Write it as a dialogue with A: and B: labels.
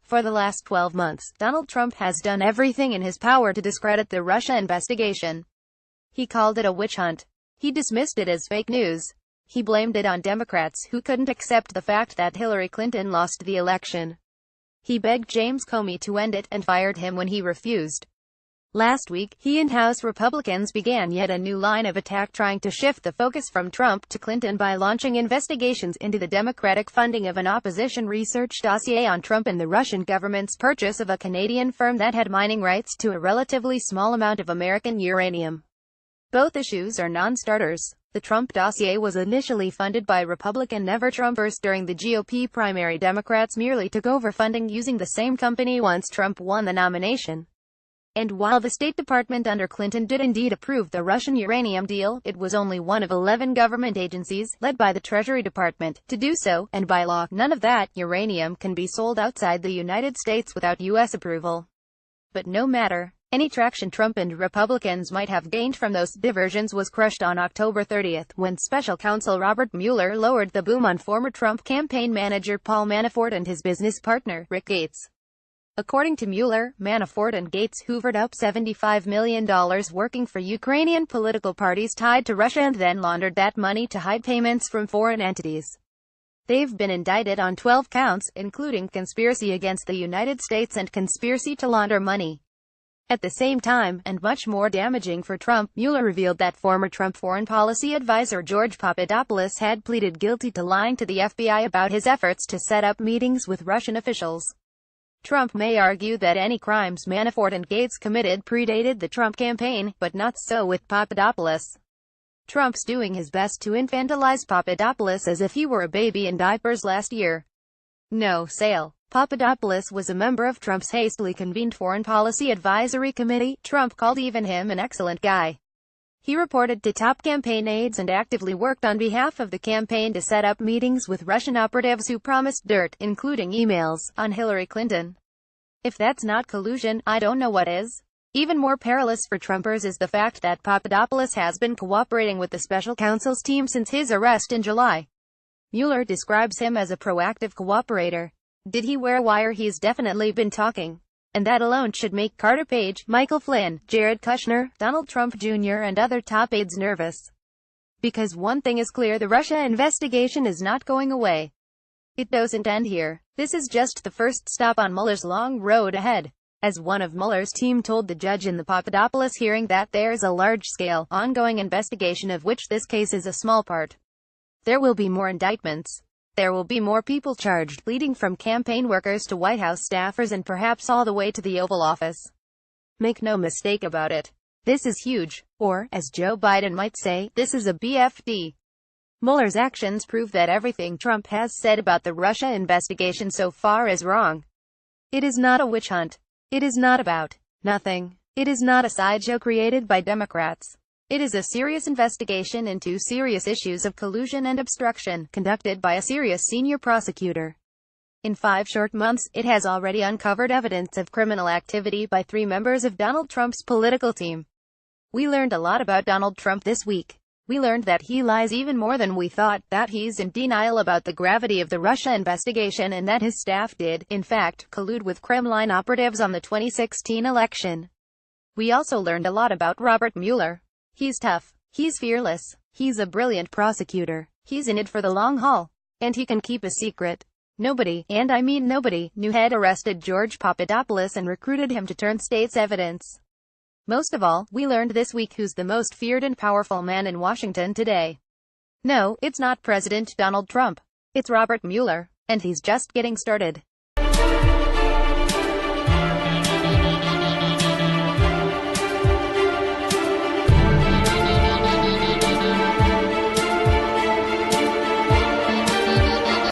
A: For the last 12 months, Donald Trump has done everything in his power to discredit the Russia investigation. He called it a witch hunt. He dismissed it as fake news. He blamed it on Democrats who couldn't accept the fact that Hillary Clinton lost the election. He begged James Comey to end it and fired him when he refused. Last week, he and House Republicans began yet a new line of attack trying to shift the focus from Trump to Clinton by launching investigations into the Democratic funding of an opposition research dossier on Trump and the Russian government's purchase of a Canadian firm that had mining rights to a relatively small amount of American uranium. Both issues are non-starters. The Trump dossier was initially funded by Republican never-Trumpers during the GOP primary. Democrats merely took over funding using the same company once Trump won the nomination. And while the State Department under Clinton did indeed approve the Russian uranium deal, it was only one of 11 government agencies, led by the Treasury Department, to do so, and by law, none of that uranium can be sold outside the United States without U.S. approval. But no matter. Any traction Trump and Republicans might have gained from those diversions was crushed on October 30, when Special Counsel Robert Mueller lowered the boom on former Trump campaign manager Paul Manafort and his business partner, Rick Gates. According to Mueller, Manafort and Gates hoovered up $75 million working for Ukrainian political parties tied to Russia and then laundered that money to hide payments from foreign entities. They've been indicted on 12 counts, including conspiracy against the United States and conspiracy to launder money. At the same time, and much more damaging for Trump, Mueller revealed that former Trump foreign policy advisor George Papadopoulos had pleaded guilty to lying to the FBI about his efforts to set up meetings with Russian officials. Trump may argue that any crimes Manafort and Gates committed predated the Trump campaign, but not so with Papadopoulos. Trump's doing his best to infantilize Papadopoulos as if he were a baby in diapers last year. No sale. Papadopoulos was a member of Trump's hastily convened Foreign Policy Advisory Committee. Trump called even him an excellent guy. He reported to top campaign aides and actively worked on behalf of the campaign to set up meetings with Russian operatives who promised dirt, including emails, on Hillary Clinton. If that's not collusion, I don't know what is. Even more perilous for Trumpers is the fact that Papadopoulos has been cooperating with the special counsel's team since his arrest in July. Mueller describes him as a proactive cooperator. Did he wear a wire? He's definitely been talking. And that alone should make Carter Page, Michael Flynn, Jared Kushner, Donald Trump Jr. and other top aides nervous. Because one thing is clear, the Russia investigation is not going away. It doesn't end here. This is just the first stop on Mueller's long road ahead. As one of Mueller's team told the judge in the Papadopoulos hearing that there's a large-scale, ongoing investigation of which this case is a small part. There will be more indictments. There will be more people charged, leading from campaign workers to White House staffers and perhaps all the way to the Oval Office. Make no mistake about it. This is huge. Or, as Joe Biden might say, this is a BFD. Mueller's actions prove that everything Trump has said about the Russia investigation so far is wrong. It is not a witch hunt. It is not about nothing. It is not a sideshow created by Democrats. It is a serious investigation into serious issues of collusion and obstruction, conducted by a serious senior prosecutor. In 5 short months, it has already uncovered evidence of criminal activity by 3 members of Donald Trump's political team. We learned a lot about Donald Trump this week. We learned that he lies even more than we thought, that he's in denial about the gravity of the Russia investigation, and that his staff did, in fact, collude with Kremlin operatives on the 2016 election. We also learned a lot about Robert Mueller. He's tough. He's fearless. He's a brilliant prosecutor. He's in it for the long haul. And he can keep a secret. Nobody, and I mean nobody, knew had arrested George Papadopoulos and recruited him to turn state's evidence. Most of all, we learned this week who's the most feared and powerful man in Washington today. No, it's not President Donald Trump. It's Robert Mueller. And he's just getting started.